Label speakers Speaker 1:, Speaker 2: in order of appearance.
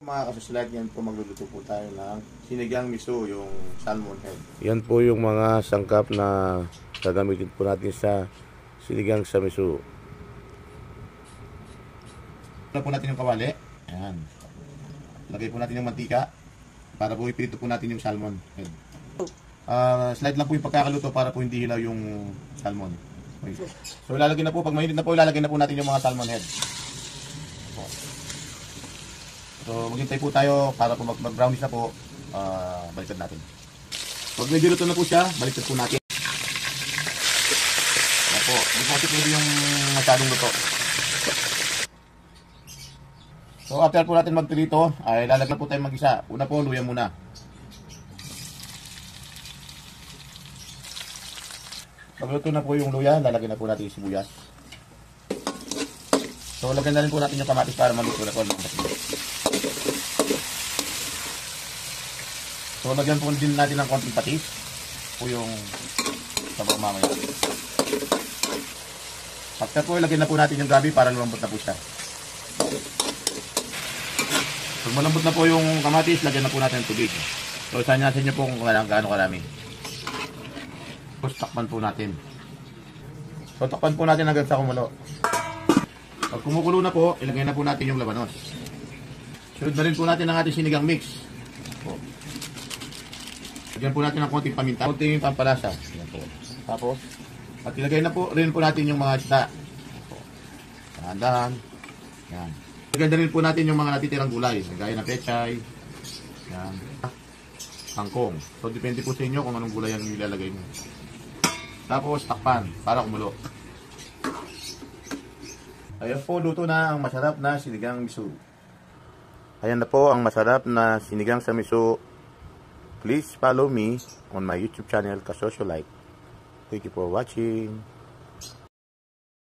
Speaker 1: Mga kasusulat, yan po magluluto po tayo ng sinigang miso, yung salmon head.
Speaker 2: Yan po yung mga sangkap na gagamitin po natin sa sinigang sa miso.
Speaker 1: Lagyan po natin yung kawali. Ayan. Lagay po natin yung mantika para po ipirito po natin yung salmon head. Slide lang po yung pagkakaluto para po hindi hilaw yung salmon. So ilalagay na po, pag mainit na po, ilalagay na po natin yung mga salmon head. So maghintay po tayo para po mag-brownish na po, baliktad natin. Pag medyo luto na po siya, baliktad po natin. Ayan po, hindi po kasi pwede yung masyadong luto. So after po natin magpirito, ay lalagyan po tayo mag-isa. Una po, luya muna. Pag luto na po yung luya, lalagyan na po natin yung sibuyas. So lagyan na rin po natin yung kamatis para maluto na po. So lagyan po din natin ng konting patis po yung sabaw mamaya. After po, ilagyan na po natin yung gabi para lumambot na po siya. Pag malambot na po yung kamatis, lagyan na po natin ng tubig. So sanyasin nyo po kung gaano karami. Tapos takpan po natin. So takpan po natin hanggang sa kumulo. Pag kumukulo na po, ilagay na po natin yung labanos. Sunod na rin po natin ang ating sinigang mix. Lagyan po natin ng konting paminta, konting pampalasa. Tapos, at ilagay na po rin po natin yung mga isda. Dahan-dahan. Yan. Lagyan na rin po natin yung mga natitirang gulay. Gaya ng pechay. Yan. Kangkong. So, depende po sa inyo kung anong gulay ang ilalagay nyo. Tapos, takpan para kumulo. Ayan po, luto na ang masarap na sinigang miso. Ayan na po ang masarap na sinigang sa miso. Please follow me on my YouTube channel, Kasosyo Like. Thank you for watching.